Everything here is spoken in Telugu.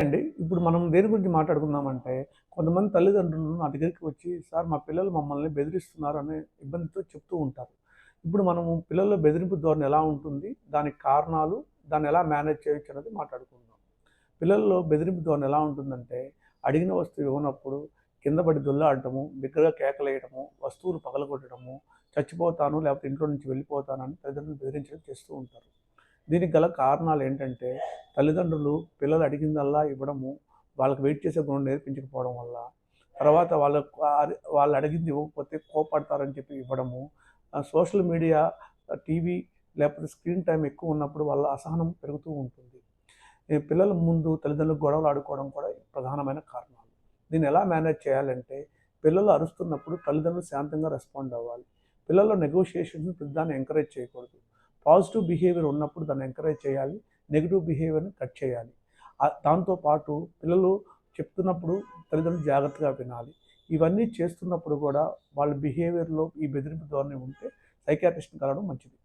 ఇప్పుడు మనం దేని గురించి మాట్లాడుకుందామంటే, కొంతమంది తల్లిదండ్రులు నా దగ్గరికి వచ్చి, "సార్ మా పిల్లలు మమ్మల్ని బెదిరిస్తున్నారు" అనే ఇబ్బందితో చెప్తూ ఉంటారు. ఇప్పుడు మనము పిల్లల బెదిరింపు ధోరణి ఎలా ఉంటుంది, దానికి కారణాలు, దాన్ని ఎలా మేనేజ్ చేయొచ్చు అనేది మాట్లాడుకుందాం. పిల్లల్లో బెదిరింపు ధోరణి ఎలా ఉంటుందంటే, అడిగిన వస్తువు ఇవ్వనప్పుడు కింద పడి దొర్లాడటము, బిగ్గరగా కేకలేయడము, వస్తువులు పగలగొట్టడము, చచ్చిపోతాను లేకపోతే ఇంట్లో నుంచి వెళ్ళిపోతానని తల్లిదండ్రులు బెదిరించడం చేస్తూ ఉంటారు. దీనికి గల కారణాలు ఏంటంటే, తల్లిదండ్రులు పిల్లలు అడిగిందల్లా ఇవ్వడము, వాళ్ళకి వెయిట్ చేసే గుణం నేర్పించకపోవడం వల్ల, తర్వాత వాళ్ళు అడిగింది ఇవ్వకపోతే కోప్పడతారని చెప్పి ఇవ్వడము, సోషల్ మీడియా, టీవీ లేకపోతే స్క్రీన్ టైం ఎక్కువ ఉన్నప్పుడు వాళ్ళ అసహనం పెరుగుతూ ఉంటుంది. ఈ పిల్లల ముందు తల్లిదండ్రులు గొడవలు ఆడుకోవడం కూడా ప్రధానమైన కారణాలు. దీన్ని ఎలా మేనేజ్ చేయాలంటే, పిల్లలు అరుస్తున్నప్పుడు తల్లిదండ్రులు శాంతంగా రెస్పాండ్ అవ్వాలి. పిల్లల్లో నెగోషియేషన్స్ ప్రతిదాన్ని ఎంకరేజ్ చేయకూడదు. పాజిటివ్ బిహేవియర్ ఉన్నప్పుడు దాన్ని ఎంకరేజ్ చేయాలి. నెగెటివ్ బిహేవియర్‌ని కట్ చేయాలి. దాంతో పాటు పిల్లలు చెప్తున్నప్పుడు తల్లిదండ్రులు జాగ్రత్తగా వినాలి. ఇవన్నీ చేస్తున్నప్పుడు కూడా వాళ్ళ బిహేవియర్‌లో ఈ బెదిరింపు ధోరణి ఉంటే సైకియాట్రిస్ట్‌ని కలవడం మంచిది.